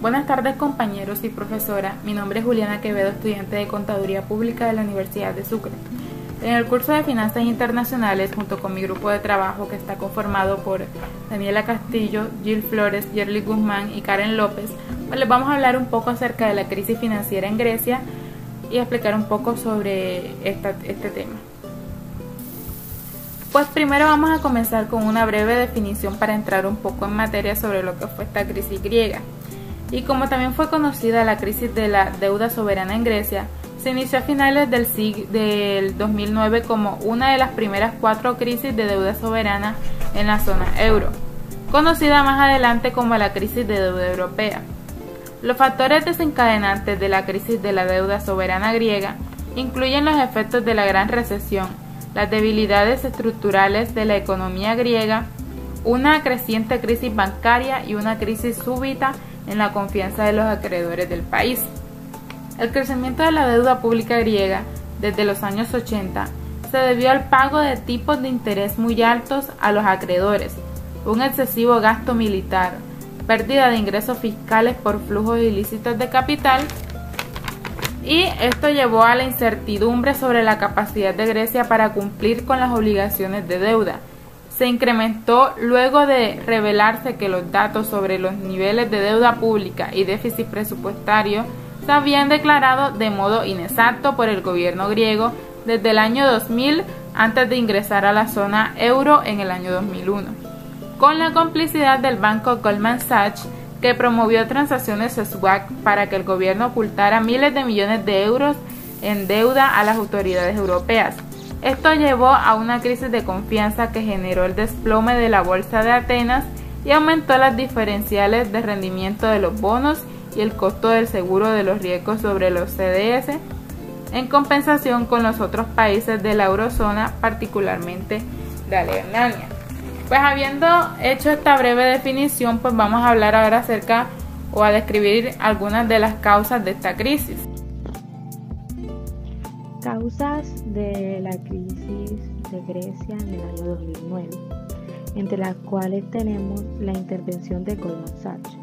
Buenas tardes compañeros y profesora, mi nombre es Juliana Quevedo, estudiante de Contaduría Pública de la Universidad de Sucre. En el curso de Finanzas Internacionales, junto con mi grupo de trabajo que está conformado por Daniela Castillo, Jill Flores, Yerly Guzmán y Karen López, pues les vamos a hablar un poco acerca de la crisis financiera en Grecia y explicar un poco sobre este tema. Pues primero vamos a comenzar con una breve definición para entrar un poco en materia sobre lo que fue esta crisis griega. Y como también fue conocida la crisis de la deuda soberana en Grecia, se inició a finales del 2009 como una de las primeras 4 crisis de deuda soberana en la zona euro, conocida más adelante como la crisis de deuda europea. Los factores desencadenantes de la crisis de la deuda soberana griega incluyen los efectos de la gran recesión, las debilidades estructurales de la economía griega, una creciente crisis bancaria y una crisis súbita en la confianza de los acreedores del país. El crecimiento de la deuda pública griega desde los años 80 se debió al pago de tipos de interés muy altos a los acreedores, un excesivo gasto militar, pérdida de ingresos fiscales por flujos ilícitos de capital, y esto llevó a la incertidumbre sobre la capacidad de Grecia para cumplir con las obligaciones de deuda. Se incrementó luego de revelarse que los datos sobre los niveles de deuda pública y déficit presupuestario se habían declarado de modo inexacto por el gobierno griego desde el año 2000 antes de ingresar a la zona euro en el año 2001, con la complicidad del banco Goldman Sachs, que promovió transacciones swap para que el gobierno ocultara miles de millones de euros en deuda a las autoridades europeas. Esto llevó a una crisis de confianza que generó el desplome de la bolsa de Atenas y aumentó las diferenciales de rendimiento de los bonos y el costo del seguro de los riesgos sobre los CDS, en compensación con los otros países de la eurozona, particularmente de Alemania. Pues habiendo hecho esta breve definición, pues vamos a hablar ahora acerca o a describir algunas de las causas de esta crisis. Causas de la crisis de Grecia en el año 2009, entre las cuales tenemos la intervención de Goldman Sachs.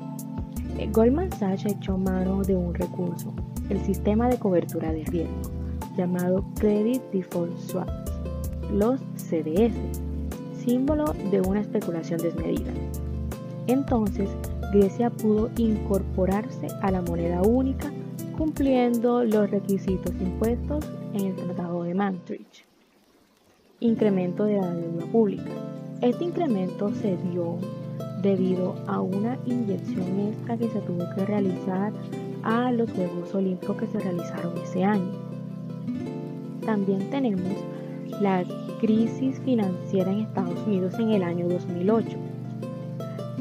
Goldman Sachs echó mano de un recurso, el sistema de cobertura de riesgo, llamado Credit Default Swaps, los CDS, símbolo de una especulación desmedida. Entonces, Grecia pudo incorporarse a la moneda única, cumpliendo los requisitos impuestos en el Tratado de Maastricht. Incremento de la deuda pública. Este incremento se dio debido a una inyección extra que se tuvo que realizar a los Juegos Olímpicos que se realizaron ese año. También tenemos la crisis financiera en Estados Unidos en el año 2008.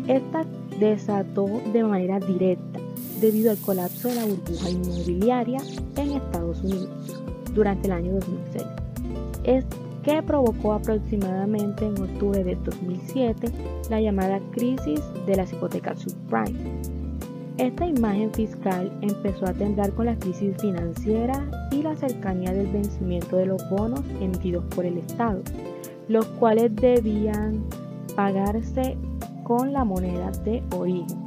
Esta desató de manera directa debido al colapso de la burbuja inmobiliaria en Estados Unidos durante el año 2006, que provocó aproximadamente en octubre de 2007 la llamada crisis de las hipotecas subprime. Esta imagen fiscal empezó a temblar con la crisis financiera y la cercanía del vencimiento de los bonos emitidos por el Estado, los cuales debían pagarse con la moneda de origen.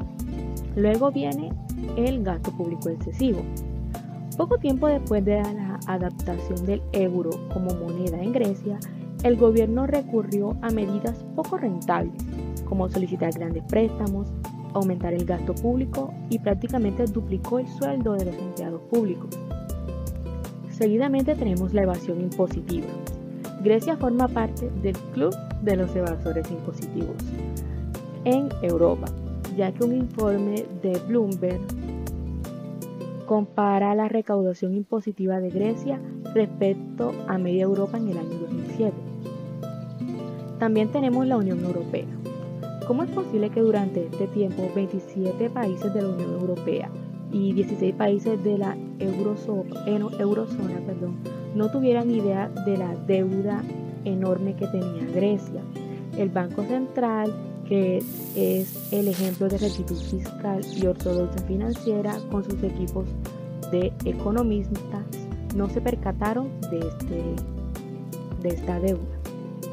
Luego viene el gasto público excesivo. Poco tiempo después de la adaptación del euro como moneda en Grecia, el gobierno recurrió a medidas poco rentables, como solicitar grandes préstamos, aumentar el gasto público y prácticamente duplicó el sueldo de los empleados públicos. Seguidamente tenemos la evasión impositiva. Grecia forma parte del club de los evasores impositivos en Europa, ya que un informe de Bloomberg compara la recaudación impositiva de Grecia respecto a media Europa en el año 2007. También tenemos la Unión Europea. ¿Cómo es posible que durante este tiempo 27 países de la Unión Europea y 16 países de la eurozona no tuvieran idea de la deuda enorme que tenía Grecia? El Banco Central, que es el ejemplo de rectitud fiscal y ortodoxia financiera con sus equipos de economistas, no se percataron de esta deuda.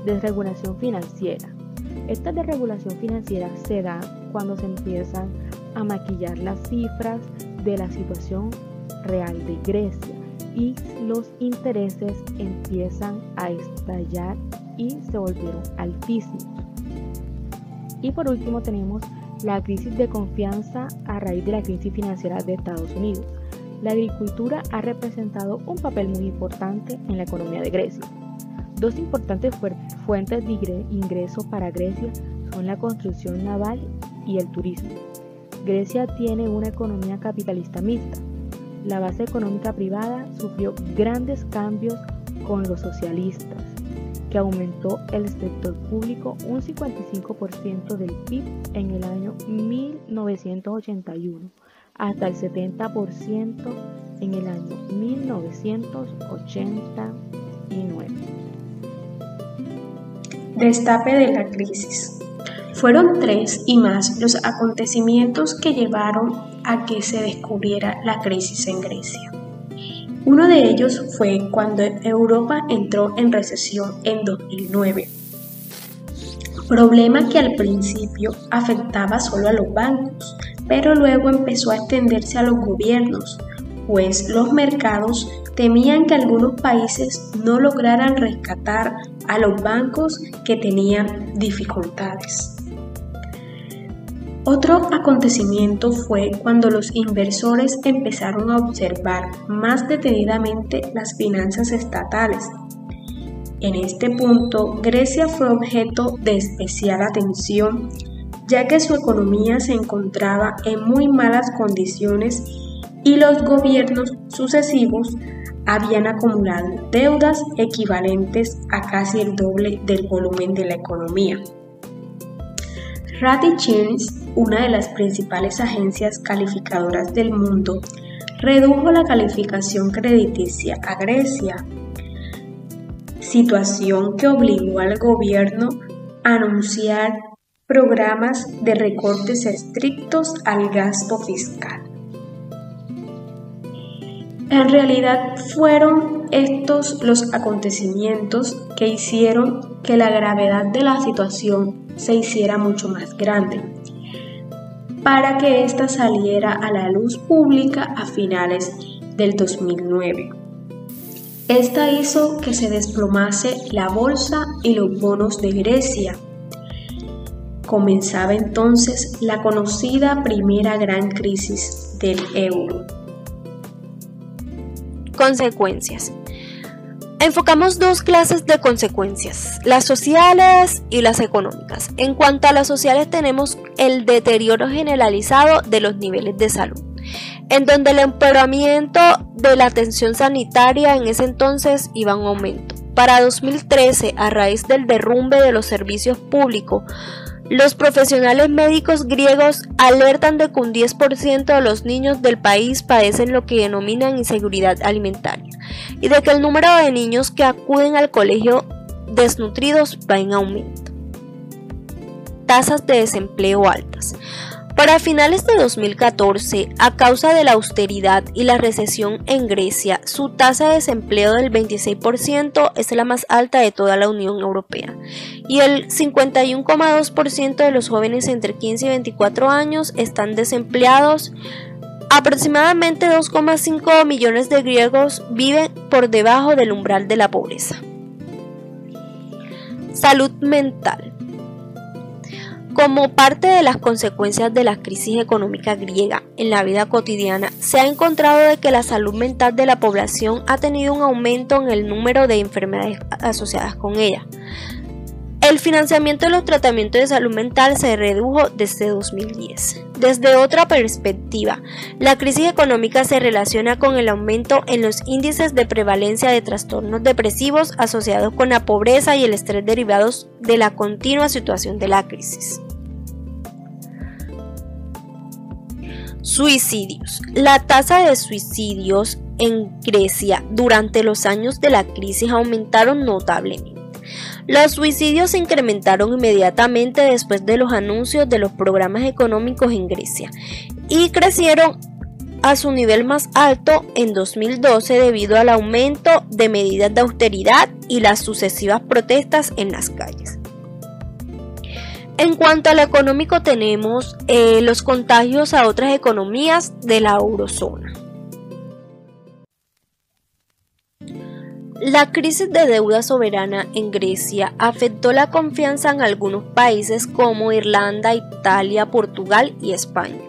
Desregulación financiera. Esta desregulación financiera se da cuando se empiezan a maquillar las cifras de la situación real de Grecia y los intereses empiezan a estallar y se volvieron altísimos. Y por último tenemos la crisis de confianza a raíz de la crisis financiera de Estados Unidos. La agricultura ha representado un papel muy importante en la economía de Grecia. Dos importantes fuentes de ingreso para Grecia son la construcción naval y el turismo. Grecia tiene una economía capitalista mixta. La base económica privada sufrió grandes cambios con los socialistas, que aumentó el sector público un 55% del PIB en el año 1981 hasta el 70% en el año 1989. Destape de la crisis. Fueron 3 y más los acontecimientos que llevaron a que se descubriera la crisis en Grecia. Uno de ellos fue cuando Europa entró en recesión en 2009, problema que al principio afectaba solo a los bancos, pero luego empezó a extenderse a los gobiernos, pues los mercados temían que algunos países no lograran rescatar a los bancos que tenían dificultades. Otro acontecimiento fue cuando los inversores empezaron a observar más detenidamente las finanzas estatales. En este punto, Grecia fue objeto de especial atención, ya que su economía se encontraba en muy malas condiciones y los gobiernos sucesivos habían acumulado deudas equivalentes a casi el doble del volumen de la economía. Rating Change, una de las principales agencias calificadoras del mundo, redujo la calificación crediticia a Grecia, situación que obligó al gobierno a anunciar programas de recortes estrictos al gasto fiscal. En realidad fueron estos los acontecimientos que hicieron que la gravedad de la situación se hiciera mucho más grande, para que ésta saliera a la luz pública a finales del 2009. Esta hizo que se desplomase la bolsa y los bonos de Grecia. Comenzaba entonces la conocida primera gran crisis del euro. Consecuencias. Enfocamos 2 clases de consecuencias, las sociales y las económicas. En cuanto a las sociales, tenemos el deterioro generalizado de los niveles de salud, en donde el empeoramiento de la atención sanitaria en ese entonces iba en aumento. Para 2013, a raíz del derrumbe de los servicios públicos, los profesionales médicos griegos alertan de que un 10% de los niños del país padecen lo que denominan inseguridad alimentaria y de que el número de niños que acuden al colegio desnutridos va en aumento. Tasas de desempleo altas. Para finales de 2014, a causa de la austeridad y la recesión en Grecia, su tasa de desempleo del 26% es la más alta de toda la Unión Europea, y el 51,2% de los jóvenes entre 15 y 24 años están desempleados. Aproximadamente 2,5 millones de griegos viven por debajo del umbral de la pobreza. Salud mental. Como parte de las consecuencias de la crisis económica griega en la vida cotidiana, se ha encontrado de que la salud mental de la población ha tenido un aumento en el número de enfermedades asociadas con ella. El financiamiento de los tratamientos de salud mental se redujo desde 2010. Desde otra perspectiva, la crisis económica se relaciona con el aumento en los índices de prevalencia de trastornos depresivos asociados con la pobreza y el estrés derivados de la continua situación de la crisis. Suicidios. La tasa de suicidios en Grecia durante los años de la crisis aumentaron notablemente. Los suicidios se incrementaron inmediatamente después de los anuncios de los programas económicos en Grecia y crecieron a su nivel más alto en 2012 debido al aumento de medidas de austeridad y las sucesivas protestas en las calles. En cuanto a lo económico, tenemos los contagios a otras economías de la eurozona. La crisis de deuda soberana en Grecia afectó la confianza en algunos países como Irlanda, Italia, Portugal y España,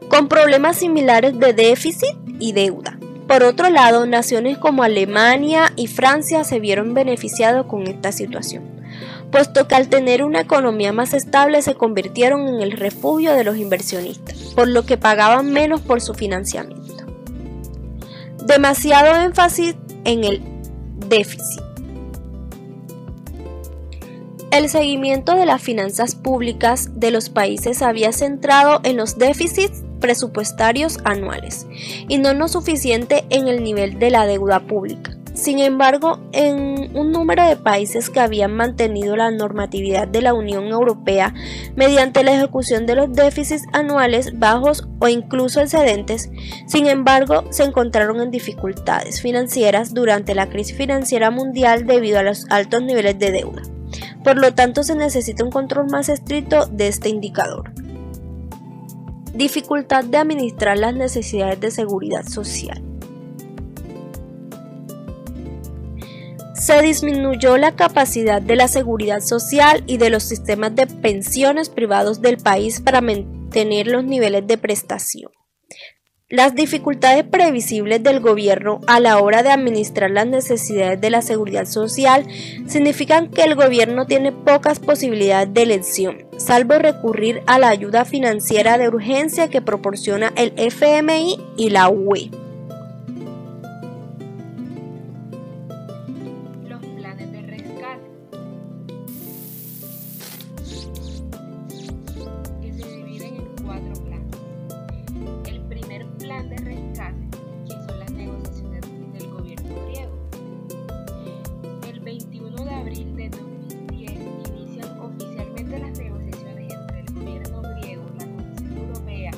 con problemas similares de déficit y deuda. Por otro lado, naciones como Alemania y Francia se vieron beneficiados con esta situación, puesto que al tener una economía más estable se convirtieron en el refugio de los inversionistas, por lo que pagaban menos por su financiamiento. Demasiado énfasis en el déficit. El seguimiento de las finanzas públicas de los países había centrado en los déficits presupuestarios anuales y no lo suficiente en el nivel de la deuda pública. Sin embargo, en un número de países que habían mantenido la normatividad de la Unión Europea mediante la ejecución de los déficits anuales bajos o incluso excedentes, sin embargo, se encontraron en dificultades financieras durante la crisis financiera mundial debido a los altos niveles de deuda. Por lo tanto, se necesita un control más estricto de este indicador. Dificultad de administrar las necesidades de seguridad social. Se disminuyó la capacidad de la seguridad social y de los sistemas de pensiones privados del país para mantener los niveles de prestación. Las dificultades previsibles del gobierno a la hora de administrar las necesidades de la seguridad social significan que el gobierno tiene pocas posibilidades de elección, salvo recurrir a la ayuda financiera de urgencia que proporciona el FMI y la UE. Los planes de rescate, que se dividen en 4 planes. El primer plan de rescate, que son las negociaciones del gobierno griego. El 21 de abril de 2010 inician oficialmente las negociaciones entre el gobierno griego, la Comisión Europea,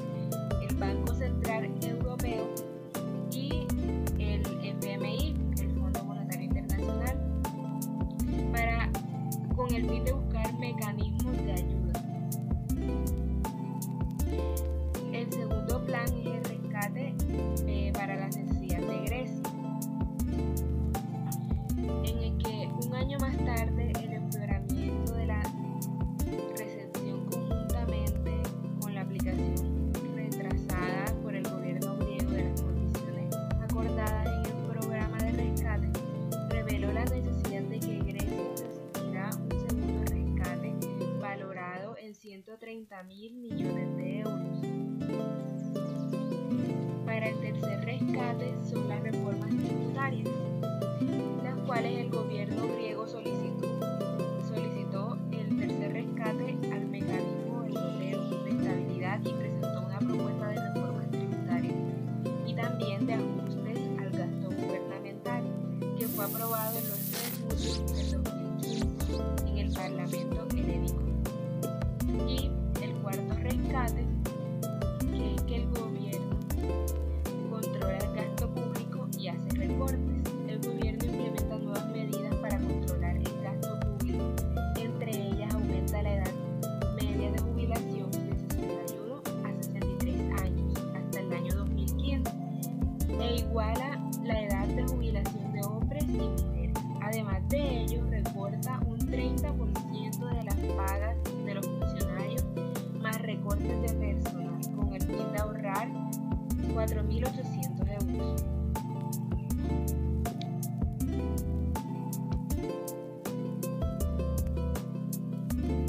el Banco Central Europeo y el FMI, el Fondo Monetario Internacional, con el fin de buscar mecanismos de ayuda. El segundo plan es el rescate para las necesidades de Grecia, en el que un año más tarde el empeoramiento de la recepción conjuntamente con la aplicación retrasada por el gobierno griego de las condiciones acordadas en el programa de rescate reveló la necesidad de que Grecia necesitará un segundo rescate valorado en 130.000 millones de euros. Para el tercer rescate son las reformas tributarias, las cuales el gobierno griego solicitó el tercer rescate al mecanismo europeo de estabilidad y presentó una propuesta de reformas tributarias y también de ajustes al gasto gubernamental, que fue aprobado el 11 de julio del 2015 en el Parlamento helénico. Y el cuarto rescate, que es que el gobierno controla el gasto público y hace recortes. El gobierno implementa nuevas medidas para controlar el gasto público. Entre ellas aumenta la edad media de jubilación de 61 a 63 años hasta el año 2015 e iguala la edad de jubilación de hombres y mujeres. Además de ello, recorta un 30% de las pagas de los funcionarios más recortes de personal con el fin de ahorrar 4.800 euros.